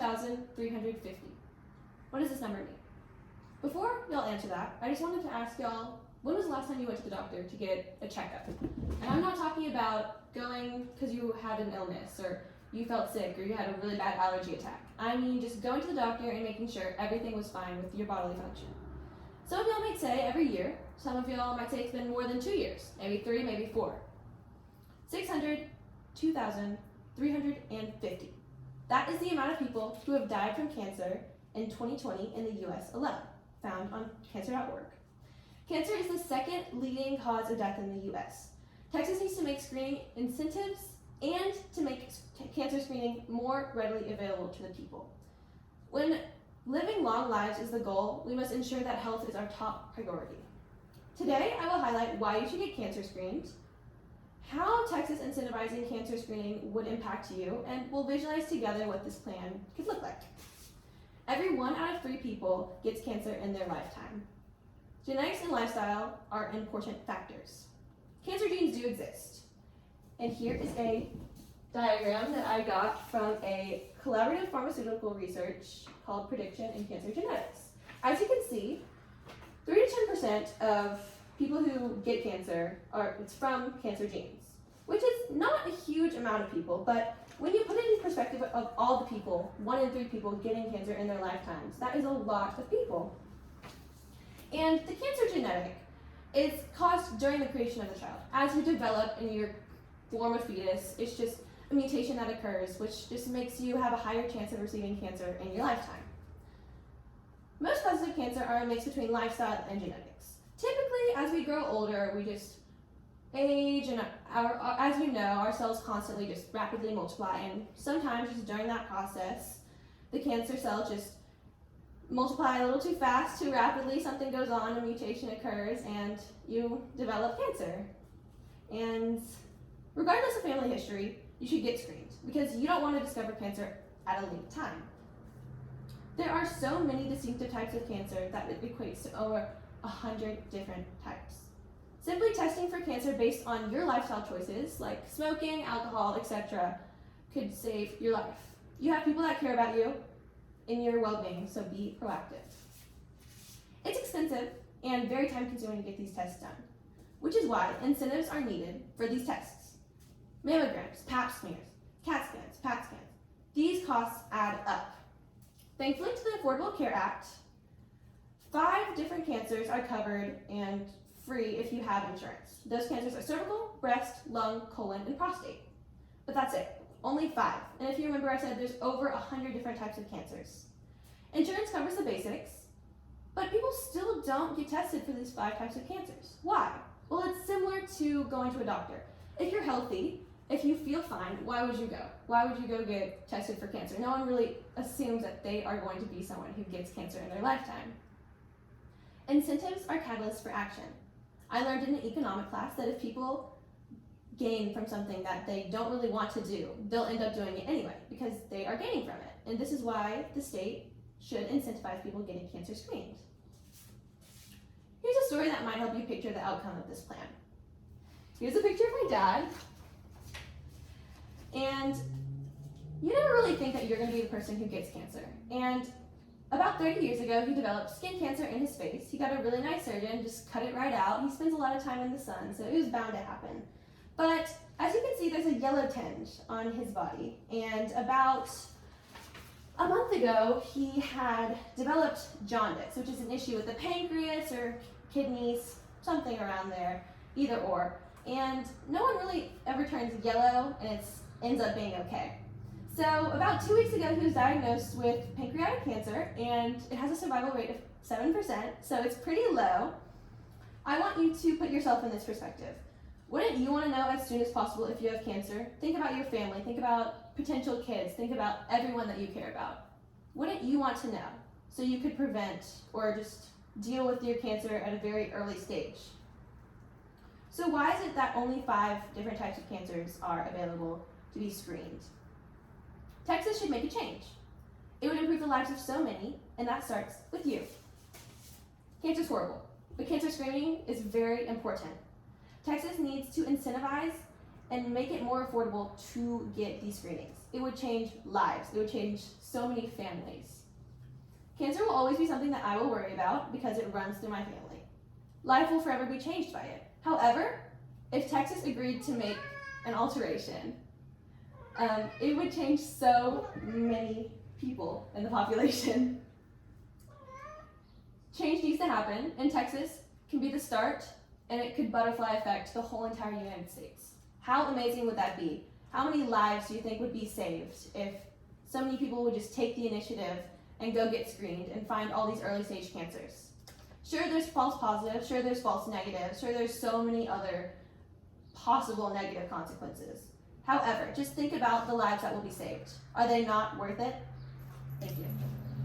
62,350. What does this number mean? Before y'all answer that, I just wanted to ask y'all, when was the last time you went to the doctor to get a checkup? And I'm not talking about going because you had an illness or you felt sick or you had a really bad allergy attack. I mean just going to the doctor and making sure everything was fine with your bodily function. Some of y'all might say every year. Some of y'all might say it's been more than 2 years, maybe 3, maybe 4. 602,350. That is the amount of people who have died from cancer in 2020 in the US alone, found on cancer.org. Cancer is the second leading cause of death in the US. Texas needs to make screening incentives and to make cancer screening more readily available to the people. When living long lives is the goal, we must ensure that health is our top priority. Today, I will highlight why you should get cancer screened, how Texas incentivizing cancer screening would impact you, and we'll visualize together what this plan could look like. Every 1 out of 3 people gets cancer in their lifetime. Genetics and lifestyle are important factors. Cancer genes do exist. And here is a diagram that I got from a collaborative pharmaceutical research called Prediction in Cancer Genetics. As you can see, 3 to 10% of people who get cancer it's from cancer genes, which is not a huge amount of people, but when you put it in perspective of all the people, 1 in 3 people getting cancer in their lifetimes, that is a lot of people. And the cancer genetic is caused during the creation of the child. As you develop in your form of fetus, it's just a mutation that occurs, which just makes you have a higher chance of receiving cancer in your lifetime. Most causes of cancer are a mix between lifestyle and genetics. Typically, as we grow older, we just age, and as you know, our cells constantly just rapidly multiply, and sometimes just during that process, the cancer cells just multiply a little too fast, too rapidly, something goes on, a mutation occurs, and you develop cancer. And regardless of family history, you should get screened because you don't want to discover cancer at a late time. There are so many distinctive types of cancer that it equates to over 100 different types. Simply testing for cancer based on your lifestyle choices, like smoking, alcohol, etc., could save your life. You have people that care about you in your well-being, so be proactive. It's expensive and very time-consuming to get these tests done, which is why incentives are needed for these tests. Mammograms, pap smears, CAT scans, PAT scans. These costs add up. Thankfully to the Affordable Care Act, 5 different cancers are covered and free if you have insurance. Those cancers are cervical, breast, lung, colon, and prostate. But that's it. Only 5. And if you remember, I said there's over 100 different types of cancers. Insurance covers the basics, but people still don't get tested for these 5 types of cancers. Why? Well, it's similar to going to a doctor. If you're healthy, if you feel fine, why would you go? Why would you go get tested for cancer? No one really assumes that they are going to be someone who gets cancer in their lifetime. Incentives are catalysts for action. I learned in an economic class that if people gain from something that they don't really want to do, they'll end up doing it anyway because they are gaining from it. And this is why the state should incentivize people getting cancer screened. Here's a story that might help you picture the outcome of this plan. Here's a picture of my dad. And you never really think that you're going to be the person who gets cancer. And about 30 years ago, he developed skin cancer in his face. He got a really nice surgeon, just cut it right out. He spends a lot of time in the sun, so it was bound to happen. But as you can see, there's a yellow tinge on his body. And about a month ago, he had developed jaundice, which is an issue with the pancreas or kidneys, something around there, either or. And no one really ever turns yellow, and it ends up being okay. So about 2 weeks ago, he was diagnosed with pancreatic cancer, and it has a survival rate of 7%, so it's pretty low. I want you to put yourself in this perspective. Wouldn't you want to know as soon as possible if you have cancer? Think about your family, think about potential kids, think about everyone that you care about. Wouldn't you want to know so you could prevent or just deal with your cancer at a very early stage? So why is it that only 5 different types of cancers are available to be screened? Texas should make a change. It would improve the lives of so many, and that starts with you. Cancer's horrible, but cancer screening is very important. Texas needs to incentivize and make it more affordable to get these screenings. It would change lives. It would change so many families. Cancer will always be something that I will worry about because it runs through my family. Life will forever be changed by it. However, if Texas agreed to make an alteration, it would change so many people in the population. Change needs to happen, and Texas can be the start, and it could butterfly effect the whole entire United States. How amazing would that be? How many lives do you think would be saved if so many people would just take the initiative and go get screened and find all these early stage cancers? Sure, there's false positives, sure, there's false negatives, sure, there's so many other possible negative consequences. However, just think about the lives that will be saved. Are they not worth it? Thank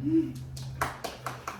you.